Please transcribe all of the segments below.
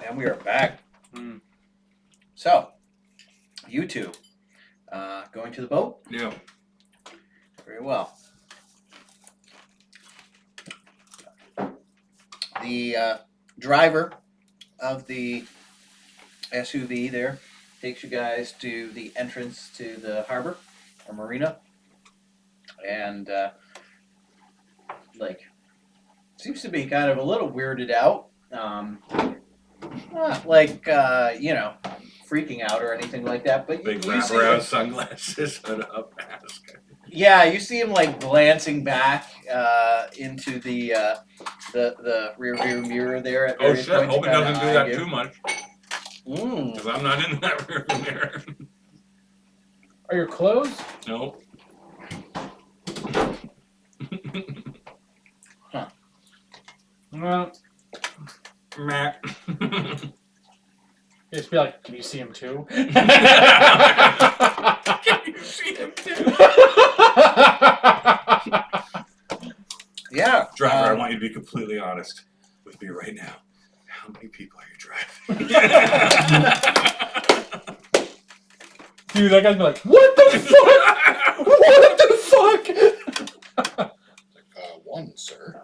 And we are back. So, you two, going to the boat? Yeah. Very well. The driver of the SUV there takes you guys to the entrance to the harbor or marina, and seems to be kind of a little weirded out. Not freaking out or anything like that, but Big you see wraparound sunglasses and a mask. Yeah, you see him glancing back into the rear view mirror there at Oh various shit! points. Hope it doesn't do that too much. Mm. Because I'm not in that rear view mirror. Are your clothes? No. Huh. Well, Matt. just be like, can you see him too? Can you see him too? Yeah. Driver, I want you to be completely honest with me right now. How many people are you driving? Dude, that guy's be like, what the fuck? What the fuck? One, sir.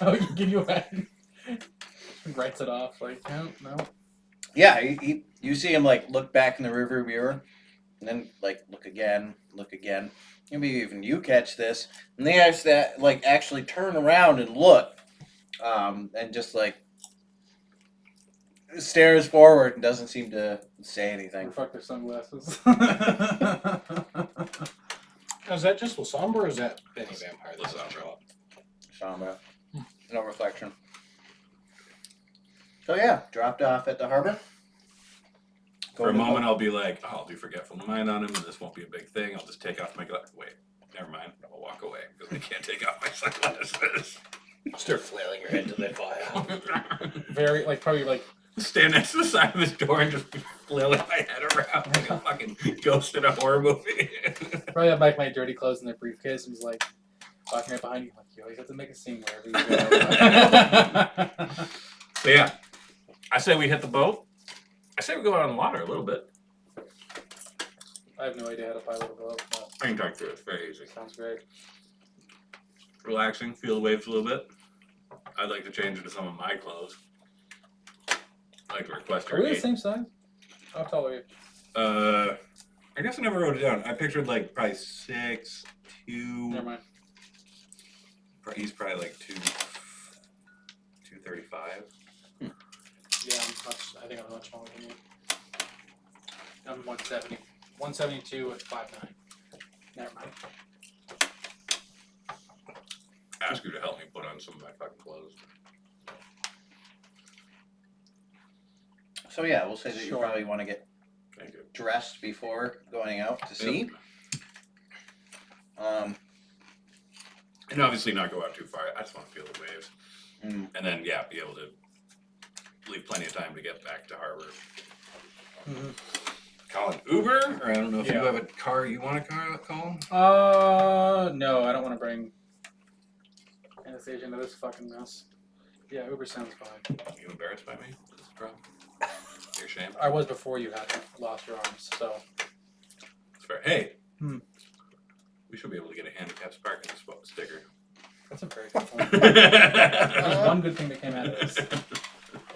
Oh, give you a writes it off no. Yeah, you see him look back in the rearview mirror, and then look again. Maybe even you catch this, and they have that actually turn around and look, and just stares forward and doesn't seem to say anything. Fuck their sunglasses. Is that just Lasombra or is that Benny Vampire? Lasombra. Sombra. No reflection. So yeah, dropped off at the harbor. For a moment, I'll be like, oh, I'll do Forgetful Mind on him, and this won't be a big thing. I'll just take off my glasses. Wait, never mind. I'll walk away because I can't take off my sunglasses. Start flailing your head to that file. Very, probably Stand next to the side of his door and just flailing my head around like a fucking ghost in a horror movie. probably have my dirty clothes in their briefcase and just walking right behind you. Like, you always have to make a scene wherever you go. So yeah, I say we hit the boat. I say we go out on the water a little bit. I have no idea how to pilot a boat, but I can talk through it. It's very easy. sounds great. Relaxing, feel the waves a little bit. I'd like to change into some of my clothes. I'd like to request Are her we the eat. same size? How tall are you? I guess I never wrote it down. I pictured probably 6'2". Never mind. He's probably 235. Yeah, I think I'm much smaller than you. I'm 170. 172 at 5'9". Never mind. Ask you to help me put on some of my fucking clothes. So yeah, we'll say that you Sure. probably want to get Thank you. dressed before going out to sea. And obviously not go out too far. I just want to feel the waves. Mm. And then, yeah, be able to leave plenty of time to get back to harbor. Mm-hmm. Call an Uber? Or I don't know if you Yeah. have a car you want to call? No, I don't want to bring Anastasia into this fucking mess. Yeah, Uber sounds fine. Are you embarrassed by me? Is this a problem? You're ashamed? I was before you had lost your arms, so. It's fair. Hey, We we should be able to get a handicapped parking sticker. That's a very good point. There's one good thing that came out of this.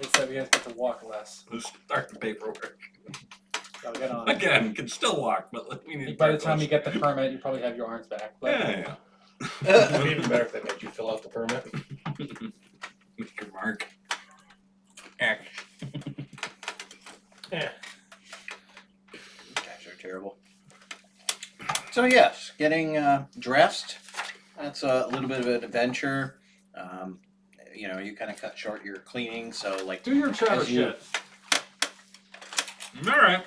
It's that we guys get to walk less. Let's start the paperwork. Gotta get on. Again, can still walk, but we need to By the start time you close. get the permit, you probably have your arms back. But Yeah. It'd be even better if they made you fill out the permit. Make your mark. Yeah. Guys are terrible. So yes, getting dressed. That's a little bit of an adventure. You kind of cut short your cleaning, so do your chatter As you- shit. All right.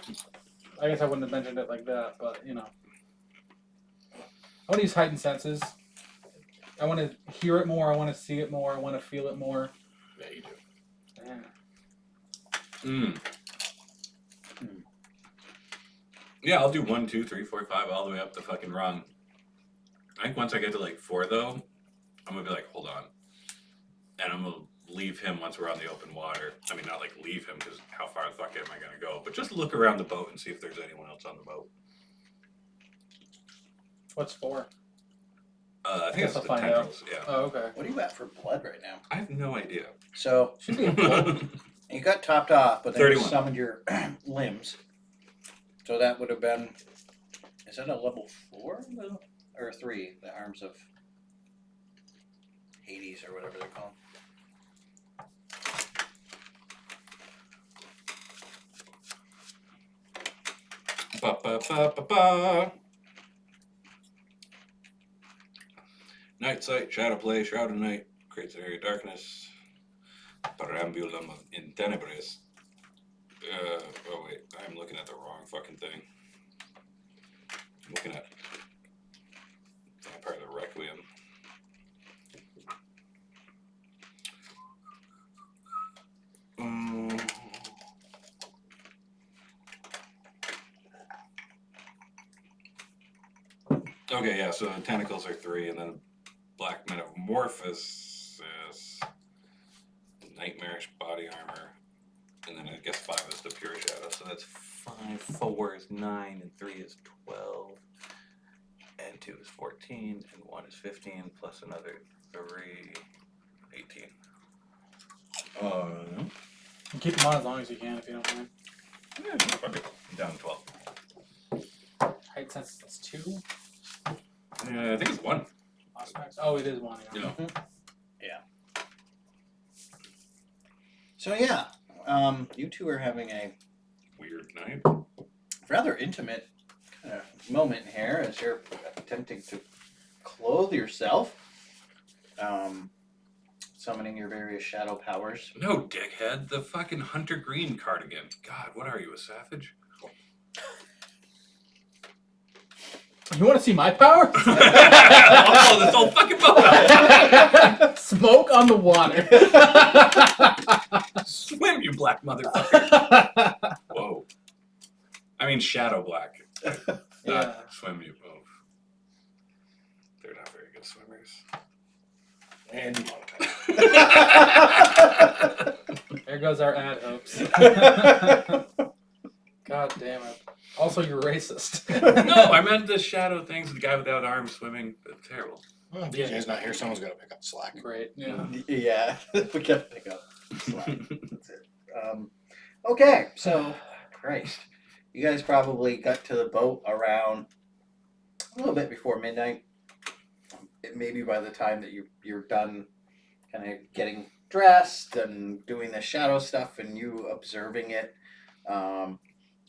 I guess I wouldn't have mentioned it like that, but I want to use heightened senses. I want to hear it more. I want to see it more. I want to feel it more. Yeah, you do. Yeah. Mm. Yeah, I'll do 1, 2, 3, 4, 5, all the way up the fucking rung. I think once I get to 4, though, I'm gonna be like, hold on, and I'm gonna leave him once we're on the open water. I mean, not like leave him, because how far the fuck am I gonna go? But just look around the boat and see if there's anyone else on the boat. What's 4? I think Guess it's I'll the find out. tendrils. Yeah. Oh, okay. What are you at for blood right now? I have no idea. So Should be a full. you got topped off, but then you 31. summoned your limbs. So that would have been. Is that a level 4 or 3? The arms of Hades or whatever they're called. Ba, ba, ba, ba, ba. Night sight, shadow play, shroud of night, creates an area of darkness, perambulum in tenebris. Oh wait, I'm looking at the wrong fucking thing. I'm looking at Vampire the Requiem. Okay, yeah, so tentacles are 3, and then Black Metamorphosis, Nightmarish Body Armor, and then I guess 5 is the Pure Shadow, so that's 5, 4 is 9, and 3 is 12, and 2 is 14, and 1 is 15, plus another 3, 18. Keep them on as long as you can if you don't mind. Yeah, fuck it. I'm down to 12. Height sense that's 2. Yeah, I think it's 1. Aspects. Oh, it is 1. Yeah. Yeah. So yeah, you two are having a Weird night. rather intimate kind of moment here as you're attempting to clothe yourself, summoning your various shadow powers. No, dickhead. The fucking Hunter Green cardigan. God, what are you, a savage? You want to see my power? Oh, this whole fucking boat. Smoke on the water. Swim, you black motherfucker. Whoa. I mean, shadow black. Not Yeah. swim, you both. They're not very good swimmers. And There goes our ad hopes. God damn it. Also, you're racist. No, I meant the shadow things, the guy without arms swimming. That's terrible. well, DJ's not here. Someone's got to pick up the slack. Great. Yeah. Yeah, we gotta pick up. Slack. That's it. Okay, so Christ, you guys probably got to the boat around a little bit before midnight. Maybe by the time that you're done, kind of getting dressed and doing the shadow stuff, and you observing it.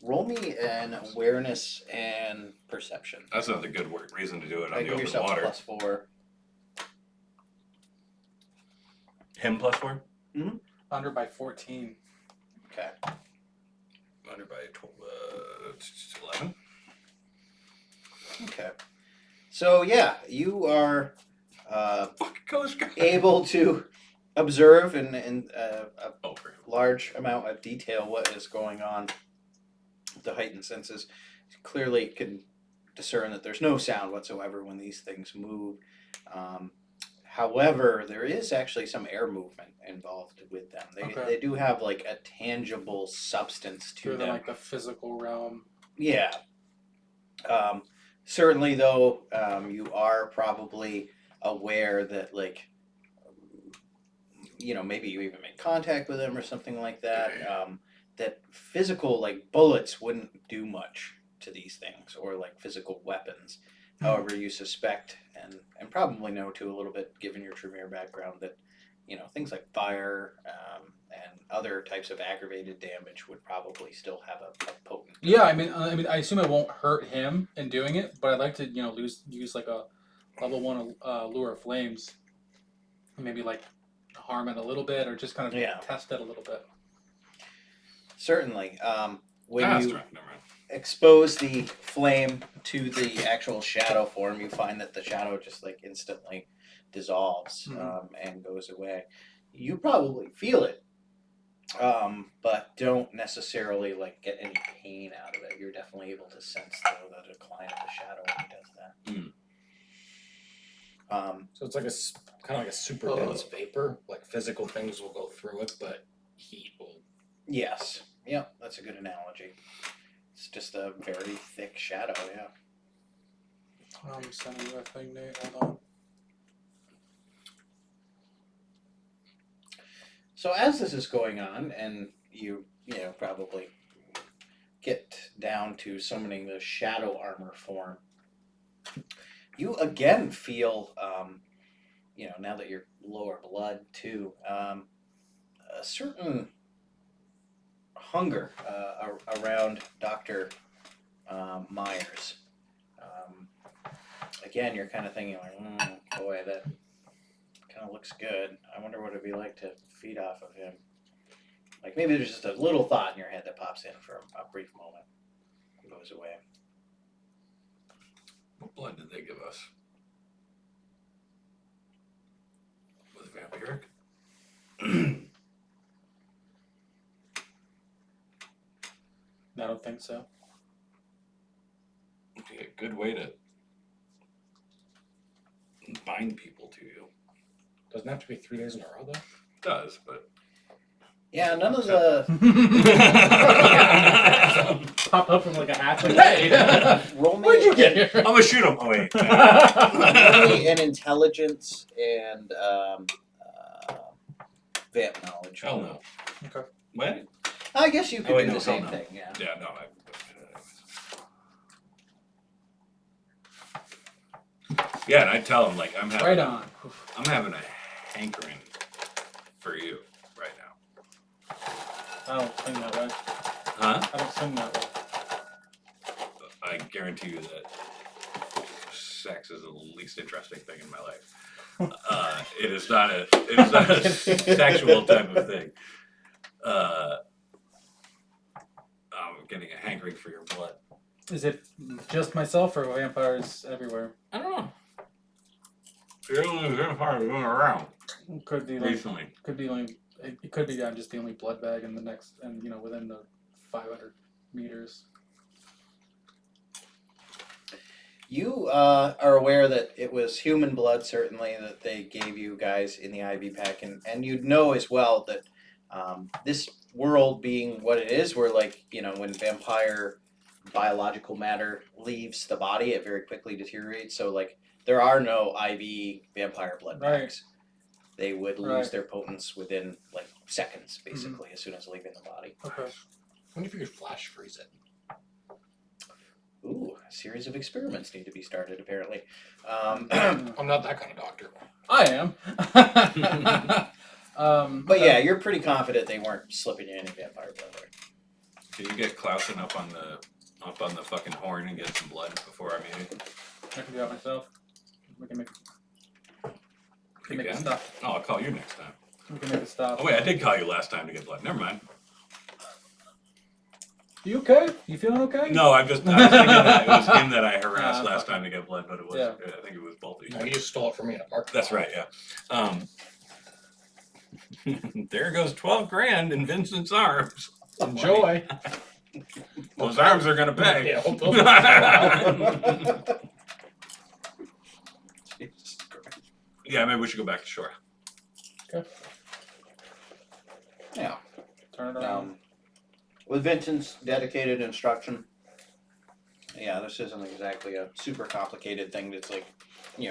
Roll me an awareness and perception. That's not a good reason to do it on the Give open yourself water. +4. Him +4? Under by 14. Okay. Under by 11. Okay. So yeah, you are Fuck Coast Guard. able to observe in a Oh, for him. large amount of detail what is going on. The heightened senses clearly can discern that there's no sound whatsoever when these things move. However, there is actually some air movement involved with them. Okay. They do have like a tangible substance to Through them. like the physical realm. Yeah. Certainly, though, you are probably aware that, like, maybe you even made contact with them or something like that. That physical, like, bullets wouldn't do much to these things, or like physical weapons. However, you suspect and probably know too a little bit, given your Tremere background, that things like fire and other types of aggravated damage would probably still have a potent. Yeah, I mean, I assume it won't hurt him in doing it, but I'd like to, use like a level 1 lure of flames, and maybe like harm it a little bit, or just kind of test it a little bit. Certainly. When you Never mind. expose the flame to the actual shadow form, you find that the shadow just like instantly dissolves and goes away. You probably feel it, but don't necessarily like get any pain out of it. You're definitely able to sense though the decline of the shadow when he does that. So it's like kind of like a super Oh. dense vapor. Like physical things will go through it, but heat will. Yes. Yep, that's a good analogy. It's just a very thick shadow, yeah. I'm sending you a thing, Nate. Hold on. So as this is going on, and you probably get down to summoning the shadow armor form, you again feel, now that you're lower blood too, a certain hunger around Dr. Myers. Again, you're kind of thinking like, boy, that kind of looks good. I wonder what it'd be like to feed off of him. Like maybe there's just a little thought in your head that pops in for a brief moment, and goes away. What blood did they give us? Was it vampiric? I don't think so. Be a good way to bind people to you. Doesn't have to be 3 days in a row, though. It does, but Yeah, none of the Pop up from like a hatch, like, hey, roll me, where'd you get here? I'm gonna shoot him. Oh wait. roll me an intelligence and vamp knowledge. Hell no. Okay. What? I guess you could Oh, wait, do no, the same hell no. thing. Yeah. Yeah, no. Yeah, and I tell him like I'm having Right on. I'm having a hankering for you right now. I don't swing that way. Huh? I don't swing that way. I guarantee you that sex is the least interesting thing in my life. It is not a sexual type of thing. I'm getting a hankering for your blood. Is it just myself or vampires everywhere? I don't know. You're the only vampire going around Could be like, recently. could be only, it could be I'm just the only blood bag in the next, and within the 500 meters. You are aware that it was human blood, certainly, that they gave you guys in the IV pack, and you'd know as well that this world being what it is, where when vampire biological matter leaves the body, it very quickly deteriorates. So there are no IV vampire blood Right. packs. They would lose Right. their potence within seconds, basically, as soon as leaving the body. Okay. What if you could flash freeze it? Ooh, a series of experiments need to be started, apparently. I'm not that kind of doctor. I am. But yeah, you're pretty confident they weren't slipping you any vampire blood. Right? Can you get Klausen up on the fucking horn and get some blood before our meeting? I can do that myself. We can make You it can? stop. Oh, I'll call you next time. We can make it stop. Oh wait, I did call you last time to get blood. Never mind. You okay? You feeling okay? No, I was thinking that it was him that I harassed Ah, last fuck. time to get blood, but it was Yeah. I think it was both of you. No, you just stole it from me in a park. That's right, yeah. There goes 12 grand in Vincent's arms. Enjoy. Those arms are gonna pay. Yeah, hope those are- Jesus Christ. Yeah, maybe we should go back to shore. Yeah. Turn it around. With Vincent's dedicated instruction, yeah, this isn't exactly a super complicated thing that's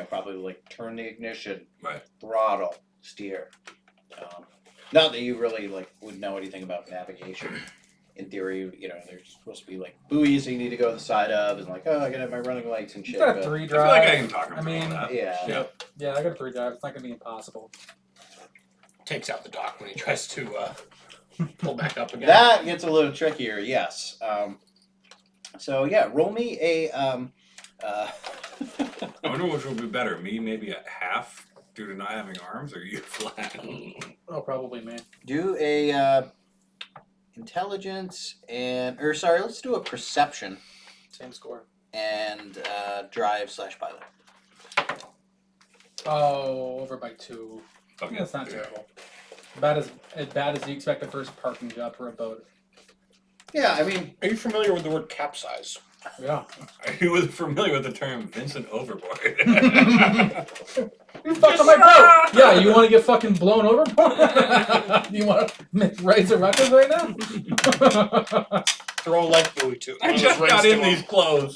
probably turn the ignition, Right. throttle, steer. Not that you really would know anything about navigation. In theory, there's supposed to be buoys you need to go to the side of, and I gotta have my running lights and You've shit. got a but- 3 I drive. feel like I can talk him I through all mean, that. yeah. Yeah. Yeah, I got a 3 drive. It's not gonna be impossible. Takes out the dock when he tries to pull back up again. That gets a little trickier, yes. So yeah, roll me a. I wonder which would be better, me maybe at half due to not having arms, or you flat. Oh, probably, man. Do a intelligence let's do a perception Same score. and drive/pilot. Oh, over by 2. Okay. That's not terrible. As bad as you expect the first parking job for a boat. Yeah, I mean, Are you familiar with the word capsize? Yeah. Are you familiar with the term Vincent Overboard? You fucked up my boat. Yeah, you want to get fucking blown overboard? You want to raise a ruckus right now? Throw a life buoy to it. I just got in these clothes.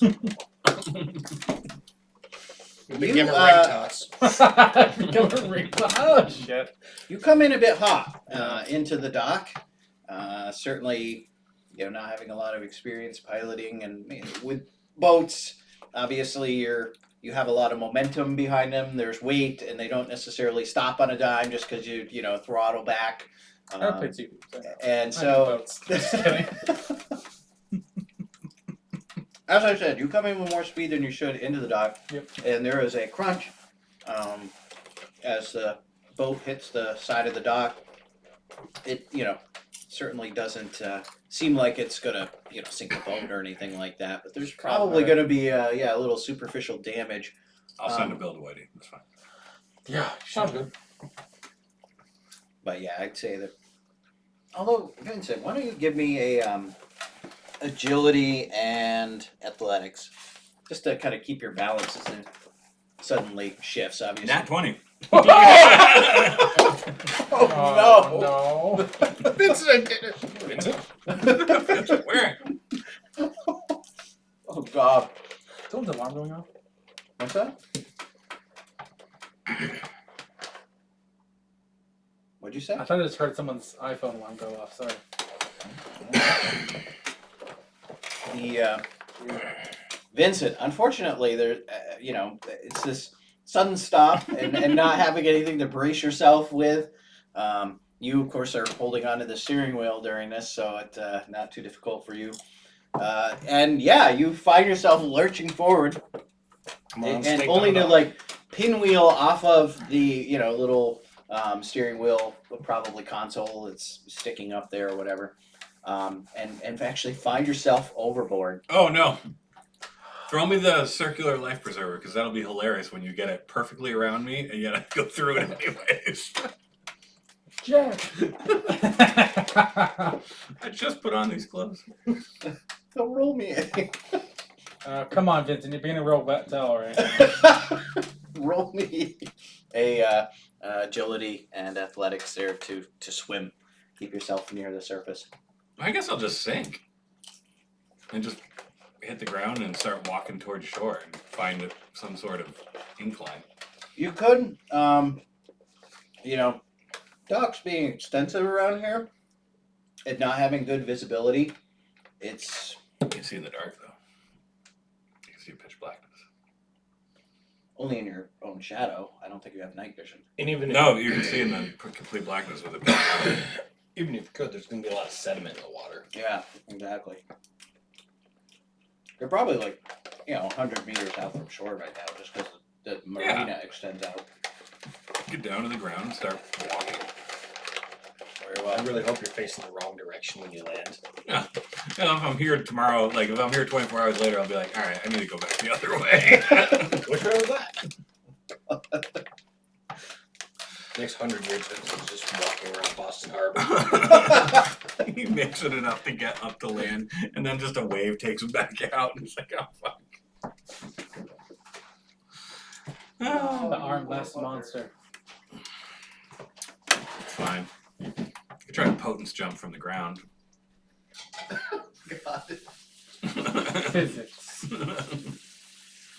Became a ring toss. Become a ring. Oh shit. You come in a bit hot into the dock. Certainly, not having a lot of experience piloting and with boats. Obviously, you have a lot of momentum behind them. There's weight, and they don't necessarily stop on a dime just because you throttle back. I played seafood. And I so, know boats. Just kidding. as I said, you come in with more speed than you should into the dock. Yep. And there is a crunch as the boat hits the side of the dock. It certainly doesn't seem like it's gonna sink the boat or anything like that. But there's probably gonna be a little superficial damage. I'll send a bill to Whitey. That's fine. Yeah, sounds good. But yeah, I'd say that. Although Vincent, why don't you give me a agility and athletics, just to kind of keep your balance as it suddenly shifts. Obviously. Nat 20. Oh no! Vincent did it. Vincent? Where? Oh God! Someone's alarm going off? What's that? What'd you say? I thought I just heard someone's iPhone alarm go off. Sorry. The Vincent, unfortunately, there, it's this sudden stop and not having anything to brace yourself with. You, of course, are holding onto the steering wheel during this, so it's not too difficult for you. And yeah, you find yourself lurching forward, and only to pinwheel off of the little steering wheel, probably console that's sticking up there or whatever. And actually find yourself overboard. Oh no! Throw me the circular life preserver because that'll be hilarious when you get it perfectly around me and yet I go through it anyways. Jack! I just put on these clothes. Don't roll me. Come on, Vincent, you're being a real wet towel right now. Roll me a agility and athletics there to swim. Keep yourself near the surface. I guess I'll just sink and just hit the ground and start walking towards shore and find some sort of incline. You could, docks being extensive around here and not having good visibility, it's... You can see in the dark, though. You can see pitch blackness. Only in your own shadow. I don't think you have night vision. And even No, you can see in the complete blackness with it. even if you could, there's going to be a lot of sediment in the water. Yeah, exactly. You're probably 100 meters out from shore right now just because the marina extends out. Get down to the ground and start walking. Very well. I really hope you're facing the wrong direction when you land. Yeah. If I'm here tomorrow, if I'm here 24 hours later, I'll be like, all right, I need to go back the other way. Which way was that? Next 100 years, Vincent's just walking around Boston Harbor. He makes it enough to get up to land, and then just a wave takes him back out. And it's like, oh, fuck. The armless monster. It's fine. I tried a potence jump from the ground. God. Physics.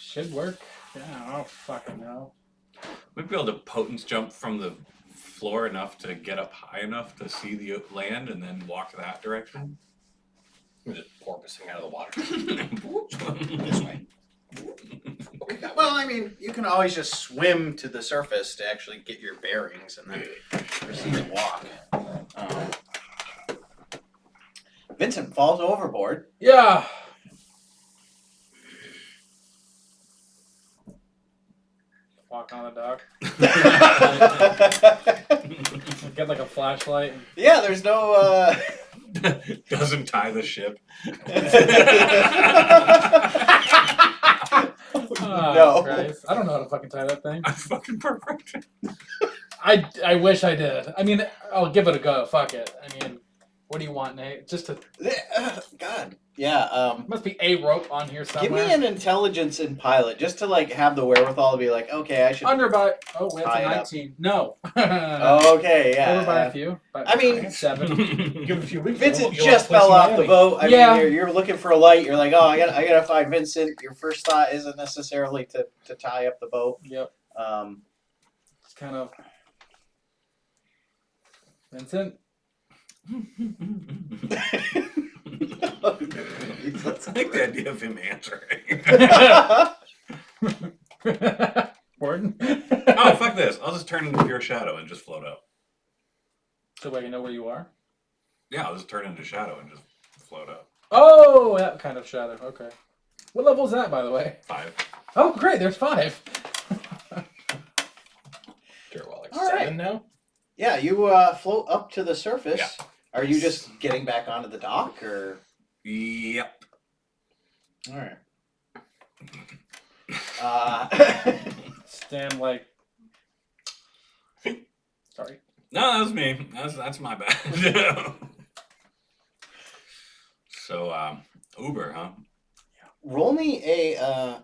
Should work. Yeah, I don't fucking know. We'd be able to potence jump from the floor enough to get up high enough to see the land and then walk that direction. You're just porpoising out of the water. This way. Well, I mean, you can always just swim to the surface to actually get your bearings and then proceed to walk. Vincent falls overboard. Yeah. Walk on the dock. Get a flashlight. Yeah, there's no. Doesn't tie the ship. Oh, No. Christ. I don't know how to fucking tie that thing. I'm fucking perfect. I wish I did. I mean, I'll give it a go. Fuck it. I mean, What do you want, Nate? Just to God. Yeah. must be a rope on here Give somewhere. me an intelligence in pilot, just to like have the wherewithal to be like, okay, I should. Under by wait, that's tie a it up. 19. No. Okay, yeah. Over by a few. I mean, 7. Give it a few weeks. Vincent you'll just have a place fell in off the Miami. boat. I Yeah. mean, you're looking for a light. You're like, oh, I gotta find Vincent. Your first thought isn't necessarily to tie up the boat. Yep. It's kind of Vincent. I like the idea of him answering. Gordon. Oh, fuck this. I'll just turn into pure shadow and just float up. So I can know where you are. Yeah, I'll just turn into shadow and just float up. Oh, that kind of shadow. Okay. What level is that, by the way? 5. Oh, great. There's 5. Sure, well, like All 7 right. now. Yeah, you float up to the surface. Yeah. Are you just getting back onto the dock, or? Yep. All right. Stand like. Sorry. No, that was me. That's my bad. So, Uber, huh? Roll me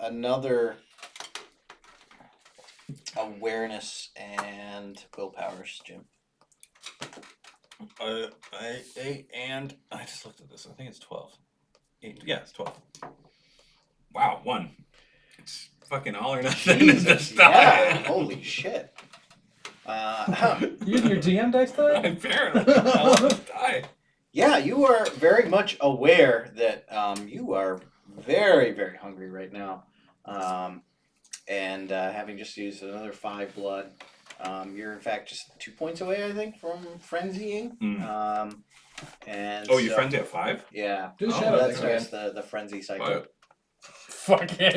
another awareness and willpowers, Jim. I just looked at this. I think it's 12. 8, yeah, it's 12. Wow, 1. It's fucking all or nothing. Jesus, yeah. Holy shit. You using your DM dice today? Apparently, I love this die. Yeah, you are very much aware that you are very, very hungry right now. And having just used another 5 blood, you're in fact just 2 points away, I think, from frenzying. And Oh, you so- frenzy at 5? Yeah. Do the Oh, shadow That thing starts the frenzy cycle. What? Fuck it.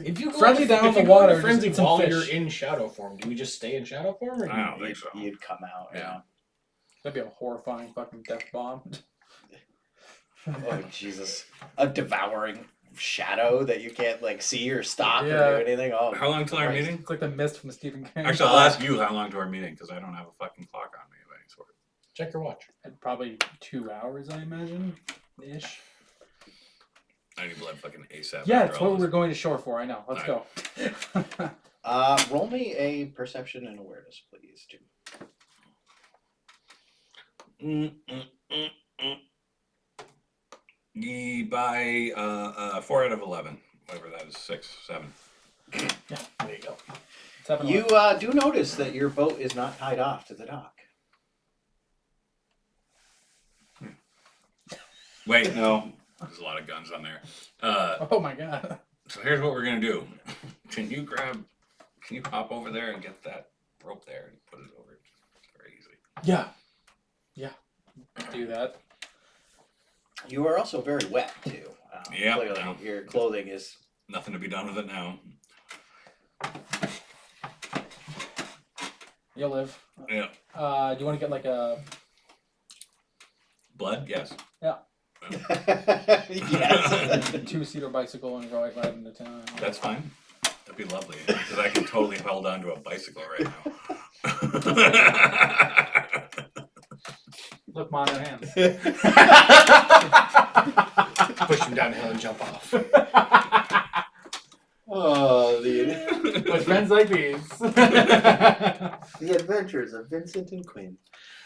If you go Frenzy if down you the go water, into frenzy just some while fish. you're in shadow form, do we just stay in shadow form? Or do I don't you, think so. You'd come out. Yeah. That'd be a horrifying fucking death bomb. Oh Jesus! A devouring shadow that you can't like see or stop Yeah. or do anything. Oh, How long till our Christ. meeting? It's like the mist from Stephen King. Actually, I'll ask you how long to our meeting because I don't have a fucking clock on me of any sort. check your watch. Probably 2 hours, I imagine, ish. I need blood fucking ASAP. Yeah, after it's all what this. we're going to shore for. I know. Let's go. Roll me a perception and awareness, please, Jim. By 4 out of 11, whatever that is, 6, 7. There you go. 7 You do notice that your boat is not tied off to the dock. Wait, no, there's a lot of guns on there. Oh my god. So here's what we're gonna do. Can you hop over there and get that rope there and put it over? It's very easy. Yeah. Yeah. Do that. You are also very wet too. Yeah, Clearly, no. your clothing is. Nothing to be done with it now. You'll live. Yeah. Do you want to get like a Blood? Yes. Yes. 2-seater bicycle and go right into town? That's fine. That'd be lovely because I can totally hold on to a bicycle right now. Look, mono hands. Push him downhill and jump off. Oh, the With friends like these. the adventures of Vincent and Quinn.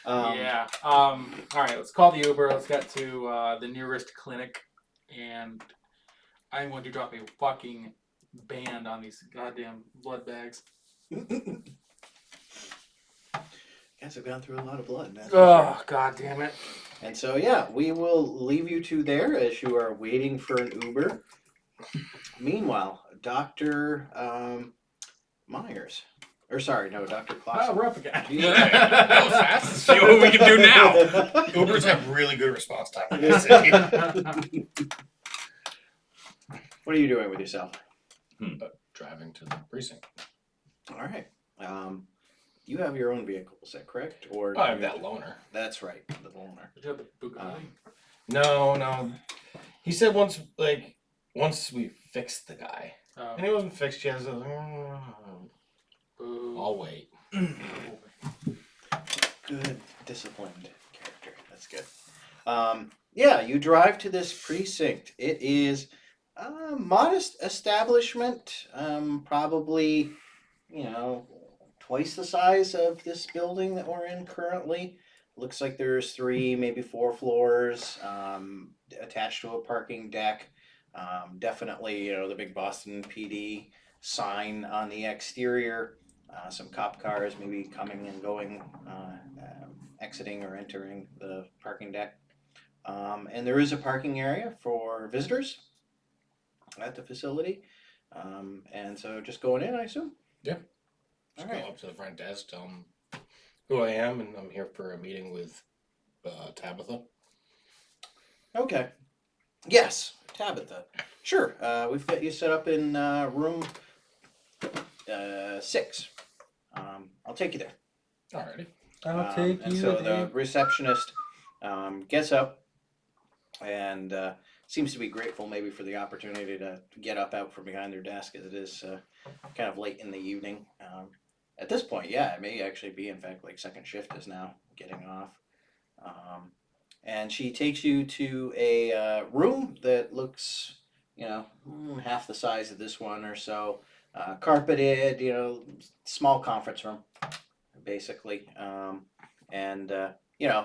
Yeah. All right. Let's call the Uber. Let's get to the nearest clinic, and I'm going to drop a fucking band on these goddamn blood bags. Guys have gone through a lot of blood. That's for Oh sure. god damn it! And so, yeah, we will leave you two there as you are waiting for an Uber. Meanwhile, Dr. Myers. Or, sorry, no, Dr. Oh, Clausen. we're up again. That was fast. See what we can do now. Ubers have really good response time in this city. What are you doing with yourself? Driving to the precinct. All right. You have your own vehicle, is that correct? Or I have that loner. That's right, the loaner. Did you have the Bugatti? No. He said once we fixed the guy. Oh. And he wasn't fixed yet. So Boo. I'll wait. Good, disciplined character. That's That's good. Yeah, you drive to this precinct. It is a modest establishment, probably, twice the size of this building that we're in currently. Looks like there's 3, maybe 4 floors, attached to a parking deck. Definitely, the big Boston PD sign on the exterior. Some cop cars maybe coming and going, exiting or entering the parking deck. And there is a parking area for visitors at the facility. And so just going in, I assume? Yeah. All Just right. go up to the front desk, tell them who I am, and I'm here for a meeting with Tabitha. Okay. Yes, Tabitha. Sure. We've got you set up in room 6. I'll take you there. Alrighty. I'll take And you so there. the receptionist gets up and seems to be grateful maybe for the opportunity to get up out from behind their desk as it is kind of late in the evening. At this point, yeah, it may actually be, in fact, like second shift is now getting off. And she takes you to a room that looks, half the size of this one or so. Carpeted, small conference room, basically. And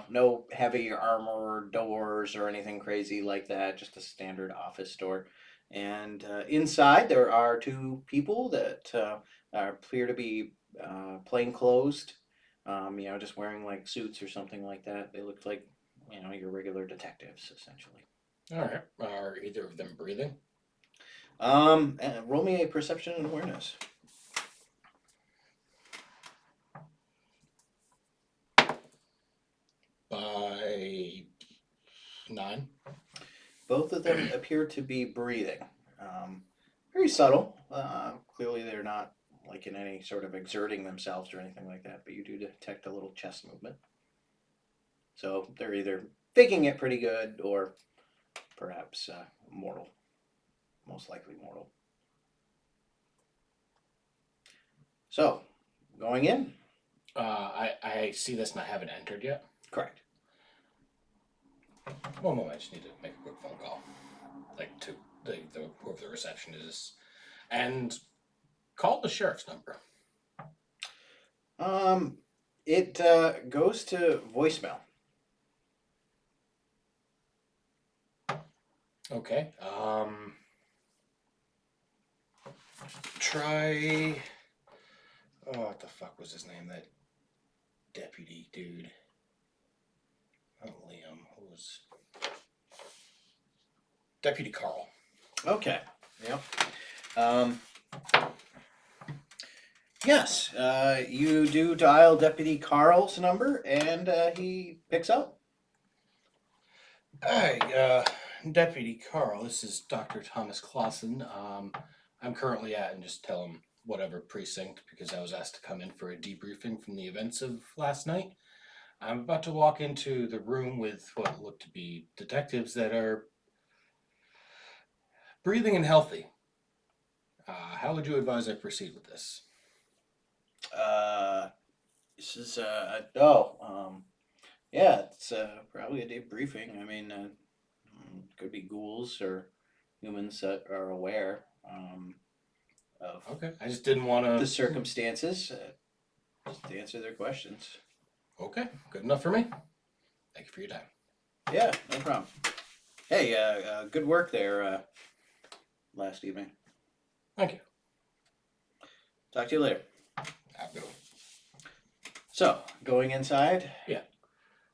no heavy armor doors or anything crazy like that, just a standard office door. And inside there are 2 people that appear to be plainclothes, just wearing like suits or something like that. They look like, your regular detectives, essentially. Alright. Are either of them breathing? And roll me a perception and awareness. By 9. Both of them appear to be breathing. Very subtle. Clearly, they're not like in any sort of exerting themselves or anything like that, but you do detect a little chest movement. So they're either faking it pretty good or perhaps mortal. Most likely mortal. So, going in? I see this and I haven't entered yet. Correct. One moment, I just need to make a quick phone call. Like to whoever the receptionist is. And call the sheriff's number. It goes to voicemail. Okay. Try. Oh, what the fuck was his name? That deputy dude. Not Liam. Who was? Deputy Carl. Okay. Yep. Yes, you do dial Deputy Carl's number, and he picks up. Hi, Deputy Carl. This is Dr. Thomas Clausen. I'm currently at, and just tell him whatever precinct because I was asked to come in for a debriefing from the events of last night. I'm about to walk into the room with what look to be detectives that are breathing and healthy. How would you advise I proceed with this? This is yeah, it's probably a debriefing. I mean, could be ghouls or humans that are aware of Okay, I just didn't want to. the circumstances, just to answer their questions. Okay, good enough for me. Thank you for your time. Yeah, no problem. Hey, good work there last evening. Thank you. Talk to you later. Have a good one. So, going inside?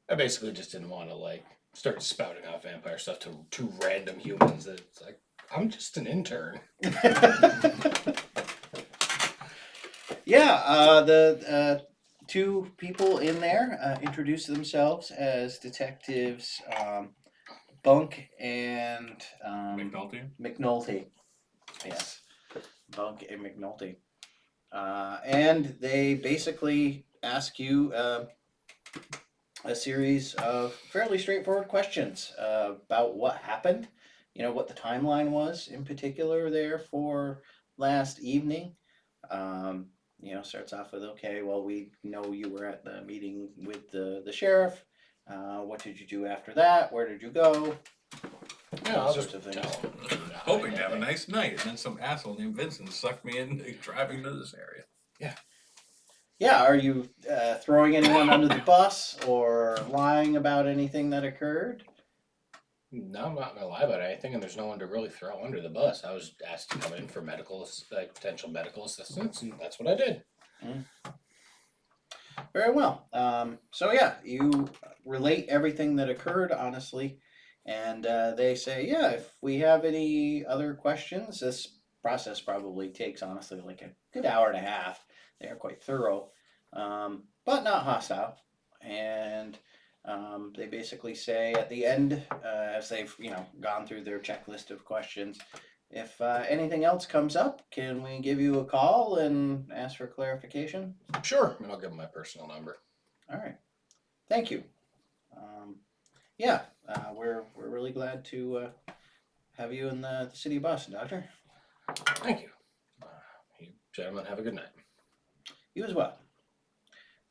I basically just didn't want to start spouting off vampire stuff to 2 random humans. It's like I'm just an intern. Yeah, the 2 people in there introduce themselves as detectives Bunk and McNulty? McNulty. Yes, Bunk and McNulty. And they basically ask you a series of fairly straightforward questions about what happened, what the timeline was in particular there for last evening. Starts off with, okay, well, we know you were at the meeting with the sheriff. What did you do after that? Where did you go? Yeah, All I'll sorts just of things. tell 'em. Hoping to have a nice night, and then some asshole named Vincent sucked me into driving to this area. Yeah, are you throwing anyone under the bus or lying about anything that occurred? No, I'm not gonna lie about anything, and there's no one to really throw under the bus. I was asked to come in for potential medical assistance, and that's what I did. Very well. So yeah, you relate everything that occurred honestly, and they say, yeah, if we have any other questions, this process probably takes honestly like a good hour and a half. They are quite thorough, but not hostile, and they basically say at the end, as they've gone through their checklist of questions, if anything else comes up, can we give you a call and ask for clarification? Sure, and I'll give him my personal number. All right. Thank you. Yeah, we're really glad to have you in the city of Boston, Doctor. Thank you. You gentlemen have a good night. You as well.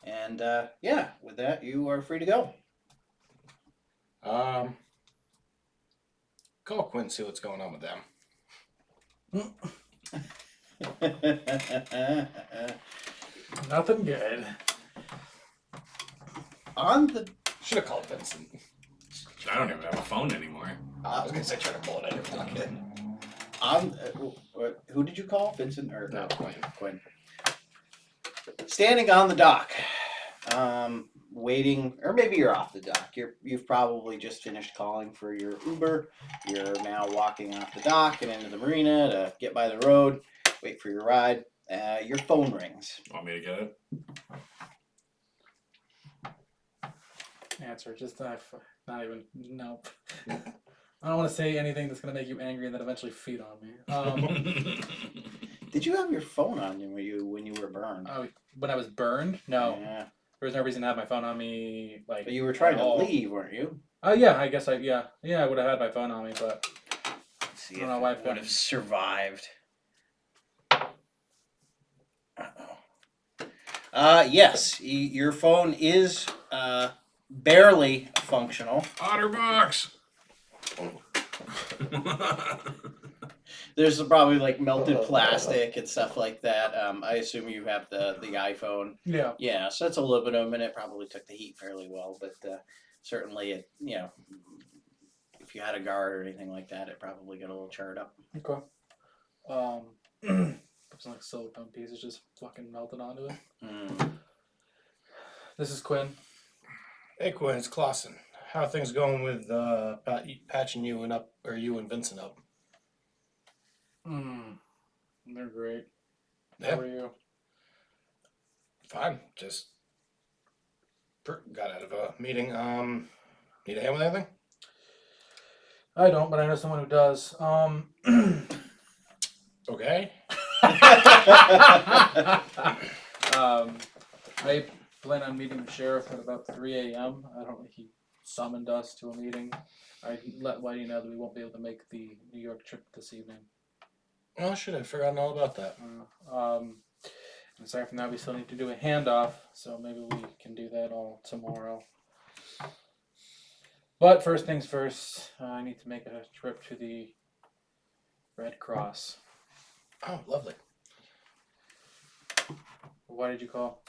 And yeah, with that, you are free to go. Call Quinn, see what's going on with them. Nothing good. On the Should have called Vincent. I don't even have a phone anymore. I was gonna say try to pull it out of your pocket. on who did you call? Vincent or No, Quinn. Quinn. Standing on the dock, waiting, or maybe you're off the dock. You've probably just finished calling for your Uber. You're now walking off the dock and into the marina to get by the road, wait for your ride. Your phone rings. Want me to get it? Answer. Just not even. Nope. I don't want to say anything that's gonna make you angry and then eventually feed on me. Did you have your phone on you when you were burned? When I was burned, no, Yeah. there was no reason to have my phone on me. Like, But you were trying at to all. leave, weren't you? Oh yeah, I guess I would have had my phone on me, but Let's see I don't if know why it I've would got- have survived. Yes, your phone is barely functional. Otterbox! There's probably like melted plastic and stuff like that. I assume you have the iPhone. yeah. Yeah, so it's a little bit of a minute. Probably took the heat fairly well, but certainly it if you had a guard or anything like that, it probably got a little charred up. Okay. Some like silicone pieces just fucking melted onto it. Mm. This is Quinn. Hey Quinn, it's Clausen. How are things going with patching you and Vincent up? They're great. Yeah. How are you? Fine. Just got out of a meeting. Need a hand with anything? I don't, but I know someone who does. Okay. I plan on meeting the sheriff at about 3 a.m. I don't know, he summoned us to a meeting. I let you know that we won't be able to make the New York trip this evening. Oh shit, I'd forgotten all about that. And aside from that, we still need to do a handoff, so maybe we can do that all tomorrow. But first things first, I need to make a trip to the Red Cross. Oh, lovely. Why did you call?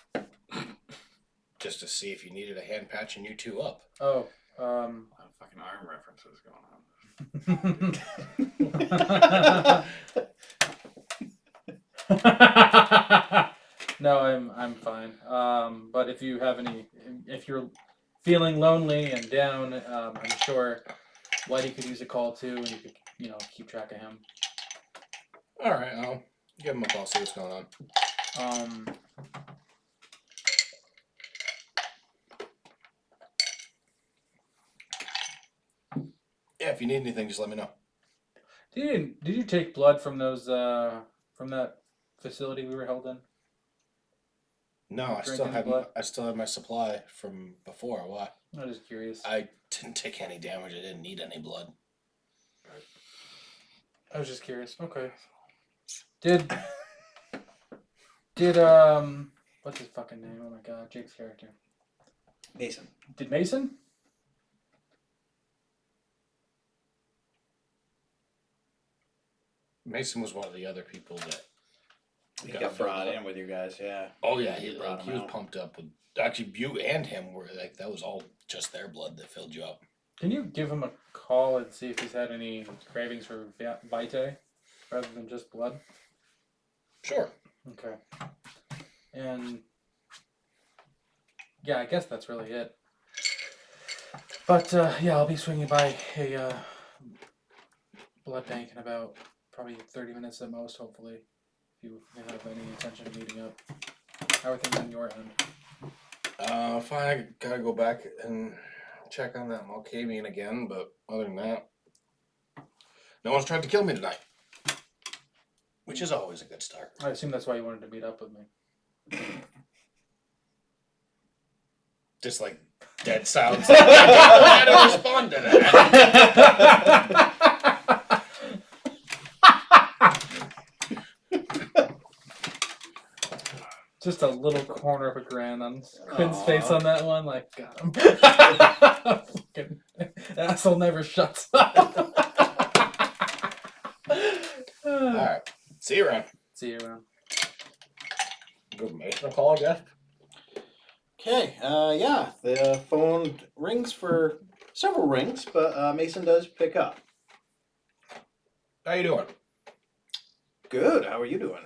Just to see if you needed a hand patching you two up. Oh, A lot of fucking arm references going on. No, I'm fine. But if you have if you're feeling lonely and down, I'm sure Whitey could use a call too, and you could, keep track of him. All right, I'll give him a call, see what's going on. Yeah, if you need anything, just let me know. Did you take blood from those from that facility we were held in? No, Drink any blood? I still have my supply from before. Why? I'm just curious. I didn't take any damage. I didn't need any blood. I was just curious. Okay. Did what's his fucking name? Oh my god, Jake's character. Mason. Did Mason? Mason was one of the other people that He got brought in with you guys, yeah. Oh yeah, You he, brought like, him he was out. pumped up with. Actually, Butte and him were like that was all just their blood that filled you up. Can you give him a call and see if he's had any cravings for Vitae rather than just blood? Sure. Okay. And yeah, I guess that's really it. But yeah, I'll be swinging by a blood bank in about probably 30 minutes at most, hopefully. If you have any intention of meeting up. How are things on your end? Fine. I gotta go back and check on that Malkavian again, but other than that, no one's tried to kill me tonight, which is always a good start. I assume that's why you wanted to meet up with me. Just like dead silence. I don't know how to respond to that. Just a little corner of a grin on Quinn's Aw. face on that one, like, got him. Fucking asshole never shuts up. All right. See you around. See you around. Give Mason a call, I guess. Okay, yeah, the phone rings for several rings, but Mason does pick up. How you doing? Good, how are you doing?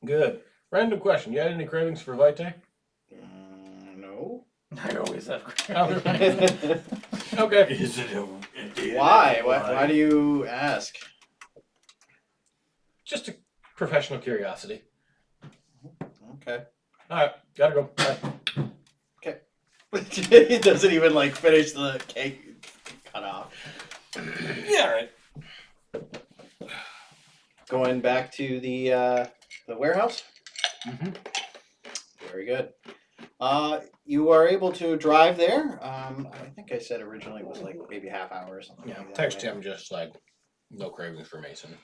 Good. Random question. You had any cravings for Vitae? No. I always have. Okay. Is it indeed? Why? Why do you ask? Just a professional curiosity. Okay. All right. Gotta go. Bye. He doesn't even like finish the cake cut off. Yeah, all right. Going back to the warehouse. Mm-hmm. Very good. You are able to drive there. I think I said originally it was like maybe half hour or something. Yeah. like that, Text right? him just like no cravings for Mason.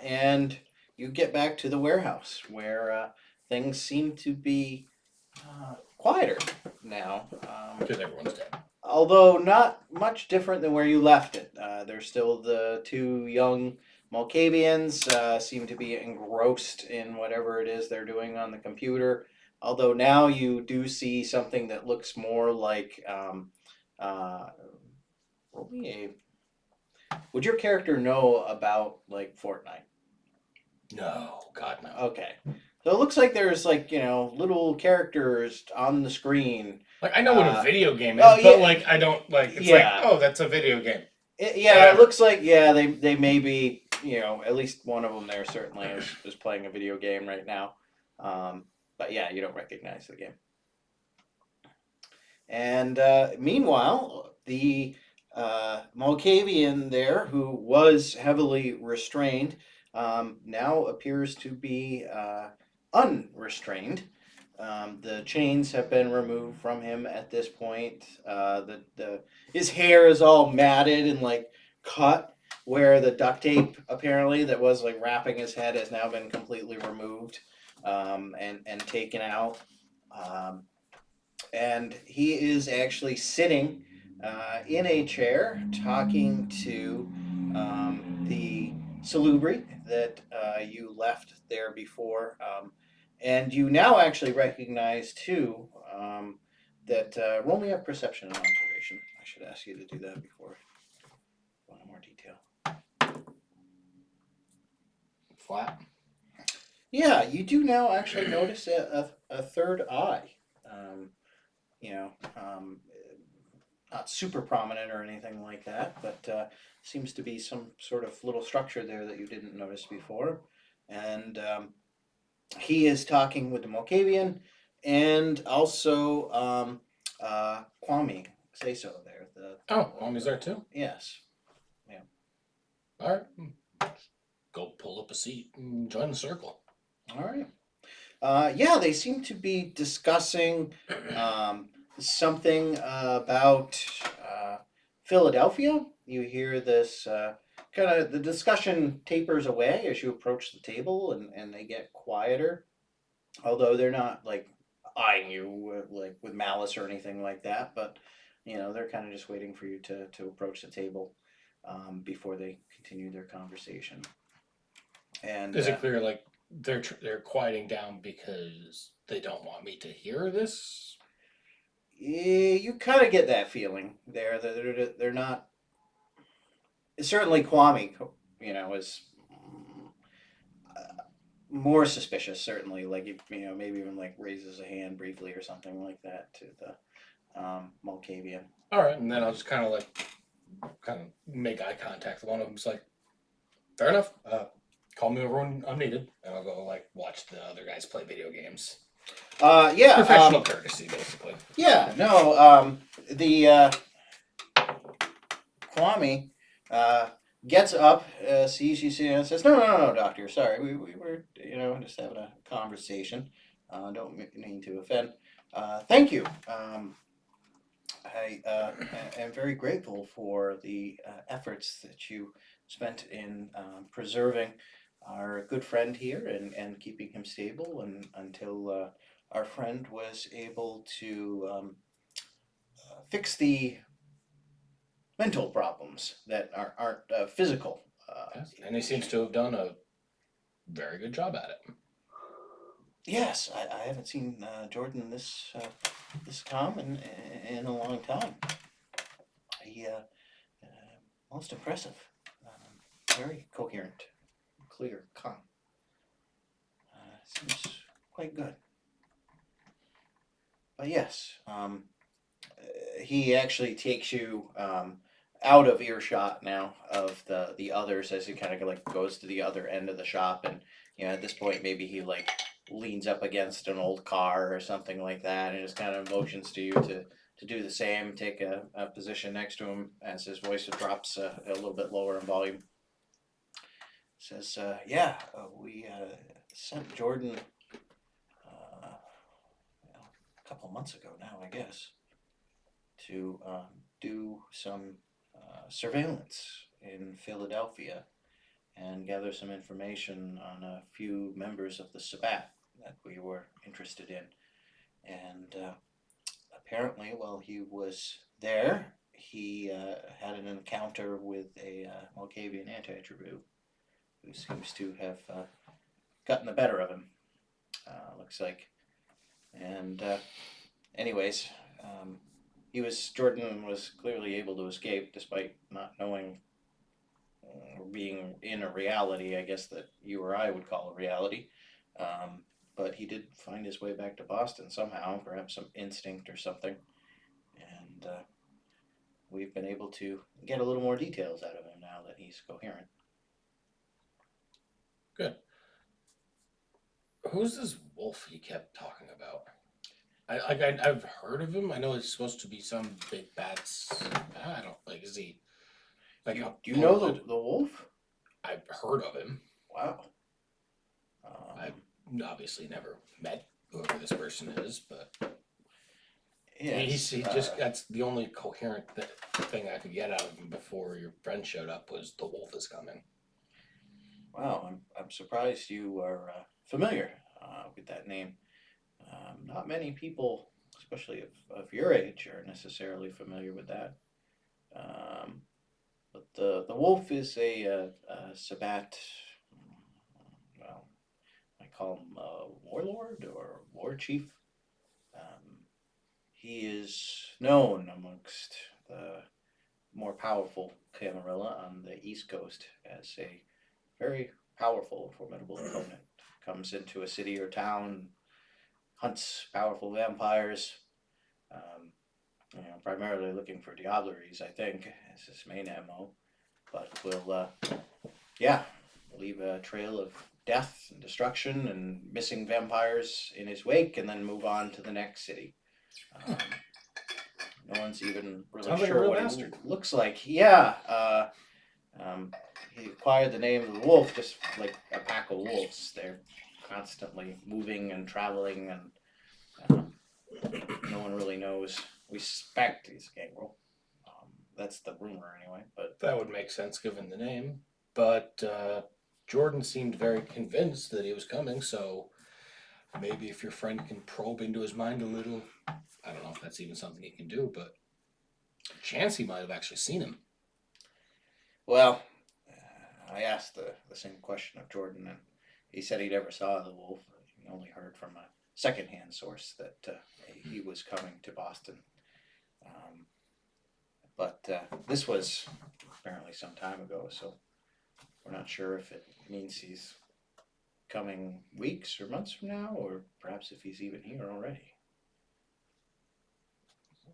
And you get back to the warehouse where things seem to be quieter now. Because everyone's dead. Although not much different than where you left it. There's still the two young Malkavians seem to be engrossed in whatever it is they're doing on the computer. Although now you do see something that looks more like roll me a. Would your character know about like Fortnite? No, God no. Okay. So it looks like there's like, little characters on the screen. Like I know what a video game is, oh, but yeah. like I don't like. It's Yeah. like oh, that's a video game. It looks like they may be, at least one of them there certainly is playing a video game right now. But yeah, you don't recognize the game. And meanwhile, the Malkavian there, who was heavily restrained, now appears to be unrestrained. The chains have been removed from him at this point. His hair is all matted and like cut, where the duct tape apparently that was like wrapping his head has now been completely removed and taken out. And he is actually sitting in a chair talking to the Salubri that you left there before. And you now actually recognize too that roll me up perception and observation. I should ask you to do that before I go into more detail. Flat. Yeah, you do now actually notice a third eye. Not super prominent or anything like that, but seems to be some sort of little structure there that you didn't notice before. And he is talking with the Malkavian and also Kwame say so there. Oh, Kwami's there too. Yes. All right. Go pull up a seat and join the circle. All right. Yeah, they seem to be discussing something about Philadelphia. You hear this kind of the discussion tapers away as you approach the table, and they get quieter. Although they're not like eyeing you with malice or anything like that, but they're kind of just waiting for you to approach the table. before they continue their conversation. And Is it clear like they're quieting down because they don't want me to hear this? you kind of get that feeling there. They're not. Certainly, Kwame, is more suspicious. Certainly, like maybe even like raises a hand briefly or something like that to the Malkavian. All right, and then I'll just kind of make eye contact. One of them's like, "Fair enough. Call me over when I'm needed," and I'll go like watch the other guys play video games. Yeah, Professional courtesy, basically. Yeah, no, the Kwame gets up, sees you sitting, and says, "No, doctor. Sorry, we were just having a conversation. Don't mean to offend. Thank you. I am very grateful for the efforts that you spent in preserving our good friend here and keeping him stable and until our friend was able to fix the mental problems that aren't physical. Yes, and he seems to have done a very good job at it. Yes, I haven't seen Jordan this calm in a long time. He most impressive, very coherent, clear, calm. Seems quite good. But yes, he actually takes you out of earshot now of the others as he kind of like goes to the other end of the shop, and at this point maybe he like leans up against an old car or something like that, and just kind of motions to you to do the same. Take a position next to him as his voice drops a little bit lower in volume. Says, "Yeah, we sent Jordan a couple months ago now, I guess, to do some surveillance in Philadelphia and gather some information on a few members of the Sabbat that we were interested in. And apparently, while he was there, he had an encounter with a Malkavian anti-tribute who seems to have gotten the better of him, looks like. And anyways, Jordan was clearly able to escape despite not knowing or being in a reality, I guess, that you or I would call a reality. But he did find his way back to Boston somehow, perhaps some instinct or something. And we've been able to get a little more details out of him now that he's coherent. Good. Who's this wolf he kept talking about? I've heard of him. I know it's supposed to be some big bats. I don't like. Is he like? Do you know the wolf? I've heard of him. Wow. I've obviously never met whoever this person is, but yes, he just that's the only coherent thing I could get out of him before your friend showed up was the wolf is coming. Wow, I'm surprised you are familiar with that name. Not many people, especially of your age, are necessarily familiar with that. But the wolf is a Sabbat. Well, I call him a warlord or war chief. He is known amongst the more powerful Camarilla on the East Coast as a very powerful, formidable opponent. Comes into a city or town, hunts powerful vampires, primarily looking for Diableries, I think, is his main MO. But will, leave a trail of death and destruction and missing vampires in his wake, and then move on to the next city. No one's even really Sounds like a sure real what bastard. he looks like. Yeah. He acquired the name of the wolf just like a pack of wolves. They're constantly moving and traveling, and no one really knows. We suspect he's a gangrel. That's the rumor anyway. But That would make sense given the name. But Jordan seemed very convinced that he was coming, so maybe if your friend can probe into his mind a little, I don't know if that's even something he can do, but chance he might have actually seen him. Well, I asked the same question of Jordan, and he said he never saw the wolf. He only heard from a secondhand source that he was coming to Boston. But this was apparently some time ago, so we're not sure if it means he's coming weeks or months from now, or perhaps if he's even here already.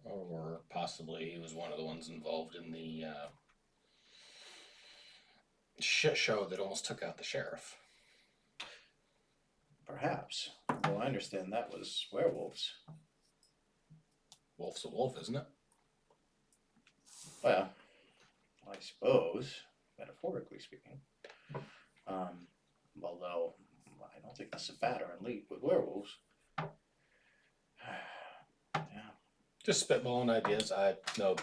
Or possibly he was one of the ones involved in the shit show that almost took out the sheriff. Perhaps. Well, I understand that was werewolves. Wolf's a wolf, isn't it? Well, I suppose, metaphorically speaking. Although I don't think the Sabbat are in league with werewolves. Yeah. Just spitballing ideas. I know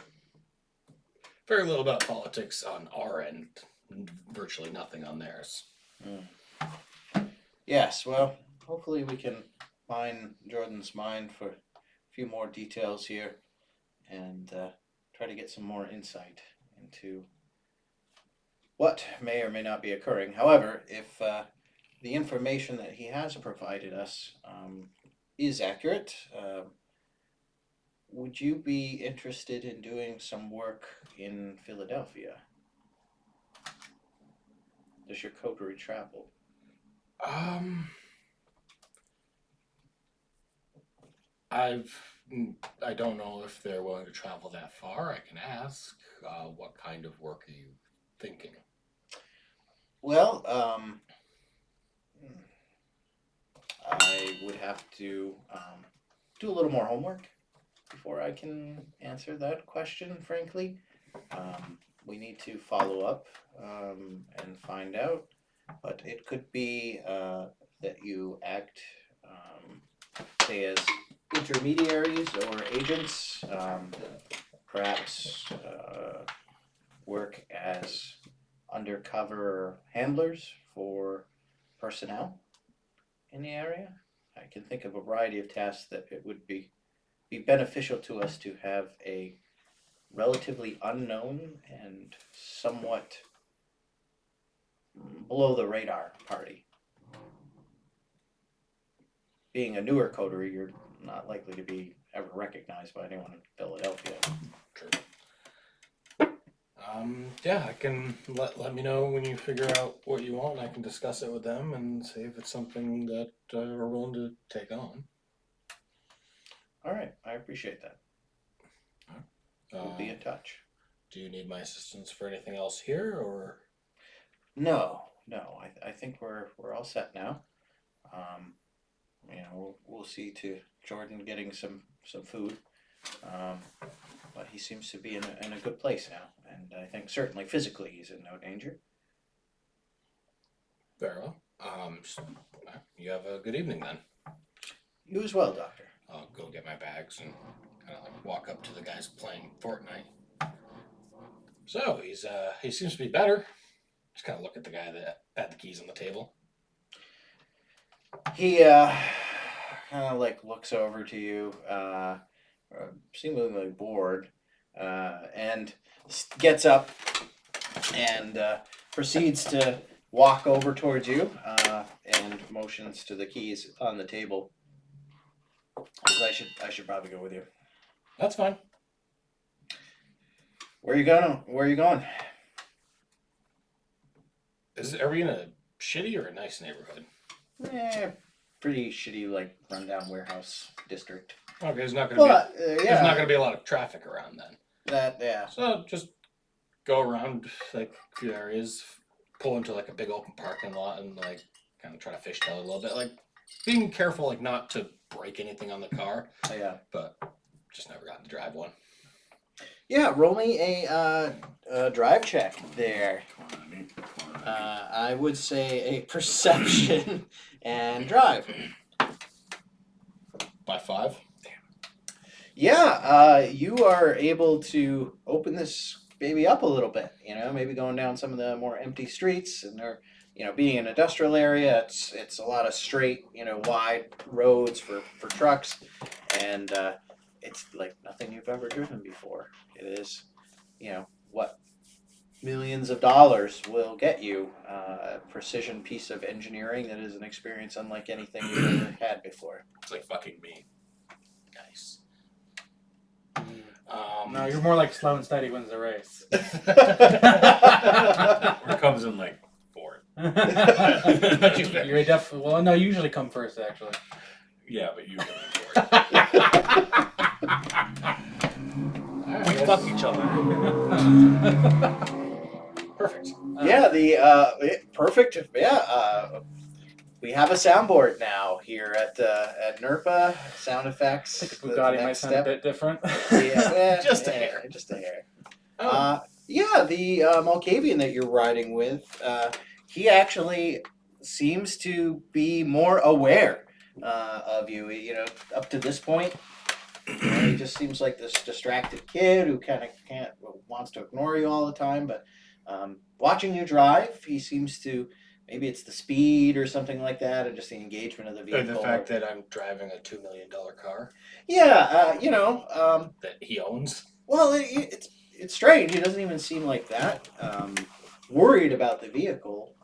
very little about politics on our end, virtually nothing on theirs. Yes, well, hopefully we can mine Jordan's mind for a few more details here and try to get some more insight into what may or may not be occurring. However, if the information that he has provided us is accurate, would you be interested in doing some work in Philadelphia? Does your coterie travel? I don't know if they're willing to travel that far. I can ask. What kind of work are you thinking? Well, I would have to do a little more homework before I can answer that question, frankly. We need to follow up and find out, but it could be that you act, say, as intermediaries or agents, perhaps work as undercover handlers for personnel in the area. I can think of a variety of tasks that it would be beneficial to us to have a relatively unknown and somewhat below the radar party. Being a newer coterie, you're not likely to be ever recognized by anyone in Philadelphia. True. Yeah, I can let me know when you figure out what you want. I can discuss it with them and see if it's something that we're willing to take on. All right, I appreciate that. We'll be in touch. Do you need my assistance for anything else here, or? No. I think we're all set now. We'll see to Jordan getting some food. But he seems to be in a good place now, and I think certainly physically he's in no danger. Very well. You have a good evening then. You as well, Doctor. I'll go get my bags and kind of like walk up to the guys playing Fortnite. So he seems to be better. Just kind of look at the guy that had the keys on the table. He kind of like looks over to you, seemingly bored, and gets up and proceeds to walk over towards you and motions to the keys on the table. I should probably go with you. That's fine. Where are you going? Are we in a shitty or a nice neighborhood? Pretty shitty, like rundown warehouse district. Okay, there's not gonna be a lot of traffic around then. Yeah. So just go around like a few areas, pull into like a big open parking lot, and like kind of try to fishtail a little bit, like being careful, like not to break anything on the car. Yeah. But just never gotten to drive one. Yeah, roll me a drive check there. I would say a perception and drive. By 5? Yeah, you are able to open this baby up a little bit. Maybe going down some of the more empty streets, and they're, being an industrial area, it's a lot of straight, wide roads for trucks, and it's like nothing you've ever driven before. It is, what millions of dollars will get you a precision piece of engineering that is an experience unlike anything we've ever had before. It's like fucking me. Nice. No, you're more like slow and steady wins the race. Or comes in like fourth. You're definitely well. No, you usually come first, actually. Yeah, but you come in fourth. We fuck each other. Perfect. Yeah, perfect. Yeah, we have a soundboard now here at NERPA. Sound effects. I think a the Bugatti might next sound a bit different. Yeah, Just a hair. Just a hair. Oh. Yeah, the Malkavian that you're riding with, he actually seems to be more aware of you. You know, up to this point, he just seems like this distracted kid who kind of wants to ignore you all the time. But watching you drive, he seems to. Maybe it's the speed or something like that, or just the engagement of the Or vehicle. the fact that I'm driving a $2 million car Yeah, that he owns. well, it's strange. He doesn't even seem like that worried about the vehicle,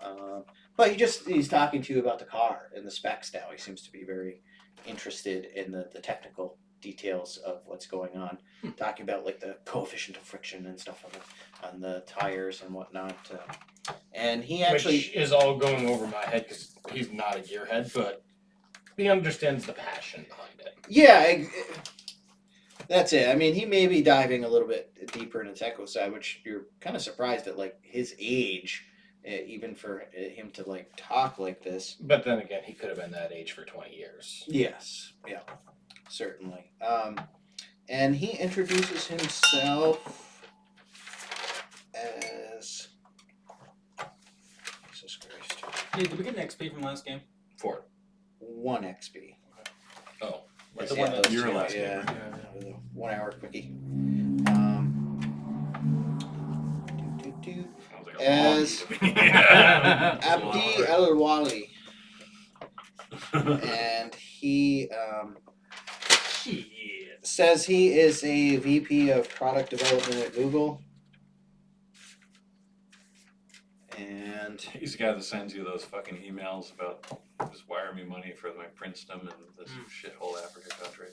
but he's talking to you about the car and the specs now. He seems to be very interested in the technical details of what's going on. Talking about like the coefficient of friction and stuff on the tires and whatnot. And he actually Which is all going over my head because he's not a gearhead, but he understands the passion behind it. Yeah, that's it. I mean, he may be diving a little bit deeper into the technical side, which you're kind of surprised at, like his age, even for him to like talk like this. But then again, he could have been that age for 20 years. Yes, yeah, certainly. And he introduces himself as Jesus Christ, Hey, did we get an XP from last game? 4. 1 XP. Oh, Right, the one that- Your last game, yeah, right? 1 hour quickie. Sounds like a As- long to me. Yeah. Abdi El Wali, and he says he is a VP of product development at Google. And He's the guy that sends you those fucking emails about just wire me money for my Princeton and this shithole Africa country.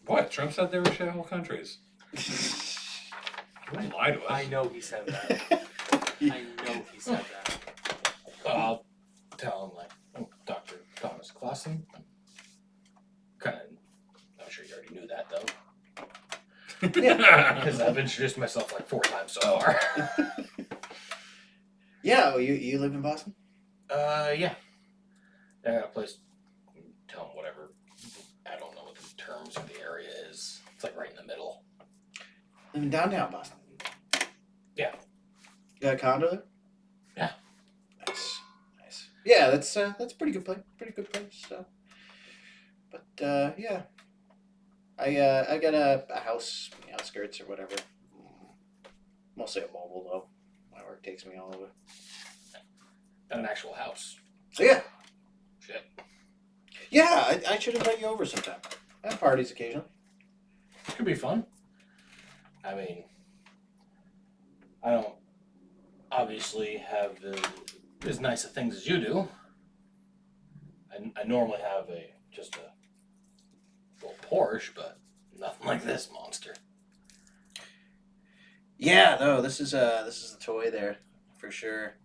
What? Trump said they were shithole countries. Don't lie to us. I know he said that. I know he said that. I'll tell him, like, oh, Dr. Thomas Clausen. I'm sure you already knew that, though. Because I've introduced myself like 4 times so far. yeah, well, you live in Boston? Yeah. I got a place. Tell him whatever. I don't know what the terms of the area is. It's like right in the middle. Live in downtown Boston? Yeah. You got a condo there? Yeah. Nice. Yeah, that's a pretty good place. So. But yeah. I got a house in the outskirts or whatever. Mostly a mobile though. My work takes me all over. An actual house. So yeah. Shit. Yeah, I should invite you over sometime. I have parties occasionally. Could be fun. I mean, I don't obviously have as nice of things as you do. I normally have just a little Porsche, but nothing like this monster. Yeah, no, this is the toy there for sure.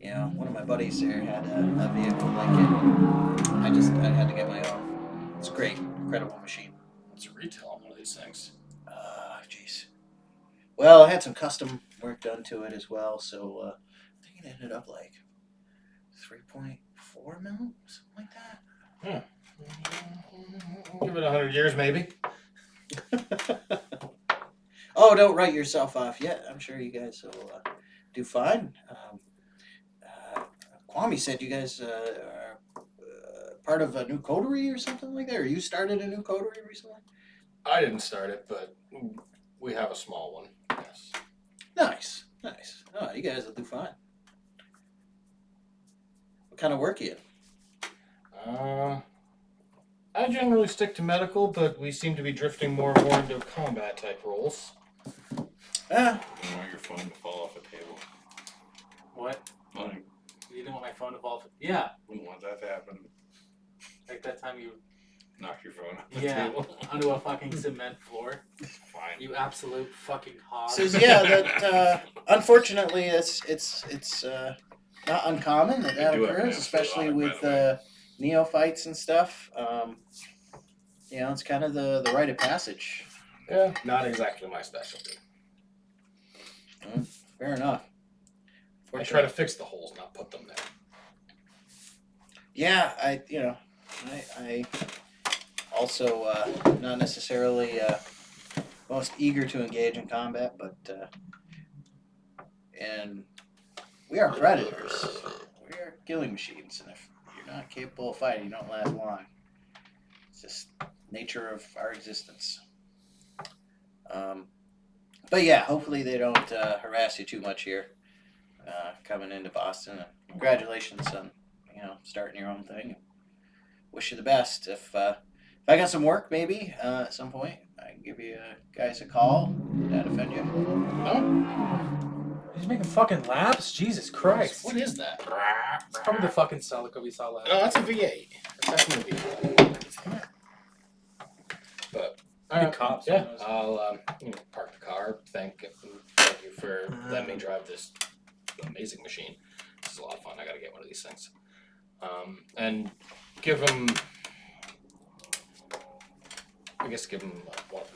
One of my buddies there had a vehicle like it. I had to get my own. It's a great, incredible machine. What's the retail on one of these things? Jeez. Well, I had some custom work done to it as well, so I think it ended up like 3.4 mil, something like that. Give it 100 years, maybe. Oh, don't write yourself off yet. I'm sure you guys will do fine. Kwame said you guys are part of a new coterie or something like that, or you started a new coterie recently? I didn't start it, but we have a small one. Yes. Nice. Oh, you guys will do fine. What kind of work are you in? I I generally stick to medical, but we seem to be drifting more and more into combat type roles. Ah, You don't want your phone to fall off a table. What? Nothing. You didn't want my phone to fall? Yeah. Wouldn't want that to happen. Like that time you... Knock your phone off the Yeah. table. Onto a fucking cement floor. Fine. You absolute fucking hog. so yeah, that unfortunately it's not uncommon that We do have an occurs, absolute especially hog, by with the way. neophytes and stuff. You know, it's kind of the rite of passage. Yeah, not exactly my specialty. Fair enough. I try to fix the holes, not put them there. Yeah, I also not necessarily most eager to engage in combat, but and we are predators. We are killing machines, and if you're not capable of fighting, you don't last long. It's just nature of our existence. But yeah, hopefully they don't harass you too much here coming into Boston. And congratulations on starting your own thing. Wish you the best. If I got some work, maybe at some point, I can give you guys a call. Not offend you. No? He's making fucking laps? Jesus Christ. What is that? It's probably the fucking Celica we saw last No, that's a V8. That's definitely a V8. But Good cops, yeah, who knows? I'll park the car. Thank you for letting me drive this amazing machine. This is a lot of fun. I gotta get one of these things. And give him. I guess give him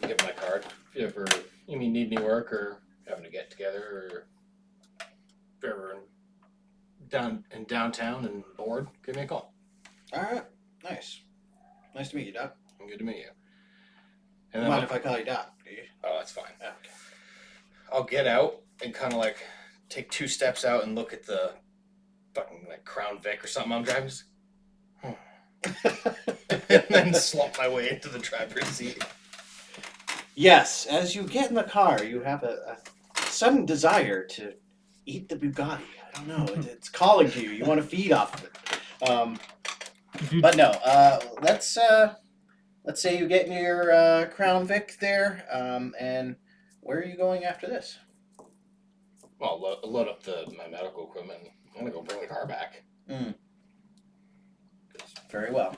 my card if you ever need any work or having to get together or if you're ever in downtown and bored, give me a call. All right. Nice. Nice to meet you, Doc. Good to meet you. And And mind then if I call you Doc? Do you? oh, that's fine. Okay. I'll get out and kind of like take 2 steps out and look at the fucking like Crown Vic or something I'm driving. Just, and then slump my way into the driver's seat. Yes, as you get in the car, you have a sudden desire to eat the Bugatti. I don't know. It's calling to you. You want to feed off of it. But no, let's say you get in your Crown Vic there, and where are you going after this? Well, load up my medical equipment. I'm gonna go bring the car back. Very well.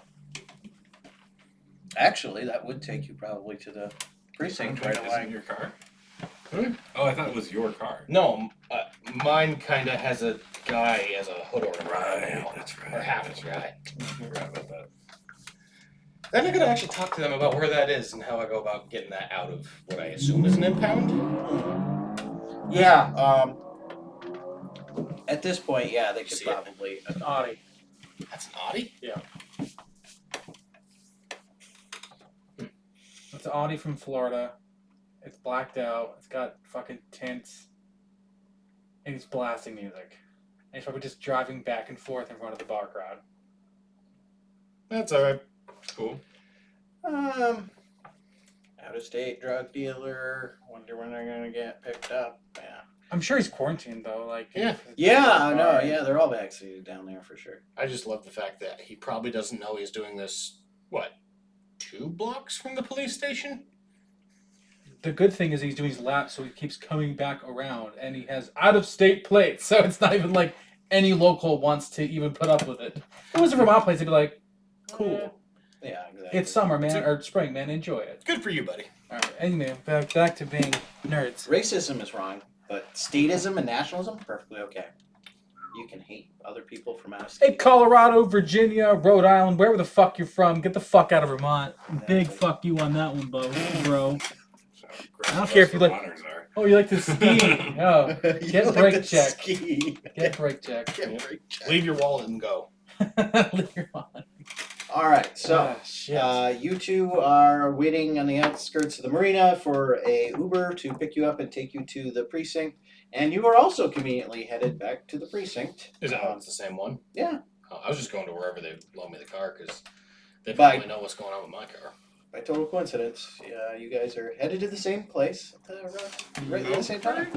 Actually, that would take you probably to the precinct right Isn't away. your car? Hmm? Oh, I thought it was your car. No, mine kind of has a guy as a hood ornament now. That's right. Or half a guy. I forgot about that. Then I gotta actually talk to them about where that is and how I go about getting that out of what I assume is an impound. Yeah. At this point, yeah, they could See it? probably. An Audi. That's an Audi? It's an Audi from Florida. It's blacked out. It's got fucking tints. And he's blasting music. And he's probably just driving back and forth in front of the bar crowd. That's alright. Cool. Out of state drug dealer. Wonder when they're gonna get picked up. Yeah. I'm sure he's quarantined though. Like Yeah. Yeah, I know. Yeah, they're all vaccinated down there for sure. I just love the fact that he probably doesn't know he's doing this, 2 blocks from the police station? The good thing is he's doing his laps, so he keeps coming back around, and he has out-of-state plates, so it's not even like any local wants to even put up with it. If it was a Vermont place, they'd be like, "Cool, Yeah, exactly. it's summer, man, or spring, man, enjoy it." Good for you, buddy. All right. Anyway, back to being nerds. Racism is wrong, but statism and nationalism perfectly okay. You can hate other people from out of Hey, state. Colorado, Virginia, Rhode Island, wherever the fuck you're from, get the fuck out of Vermont. Big fuck you on that one, bro. So I don't care if you like- Vermonters are. Oh, you like to ski? Oh, You get like brake to check. ski. Get brake check. Get brake check. Leave your wallet and go. Leave your mind. All right, so shit. you two are waiting on the outskirts of the marina for a Uber to pick you up and take you to the precinct, and you are also conveniently headed back to the precinct. Is that it's the same one? Yeah. Oh, I was just going to wherever they loan me the car because they Bye. probably know what's going on with my car. By total coincidence, you guys are headed to the same place right at the same time.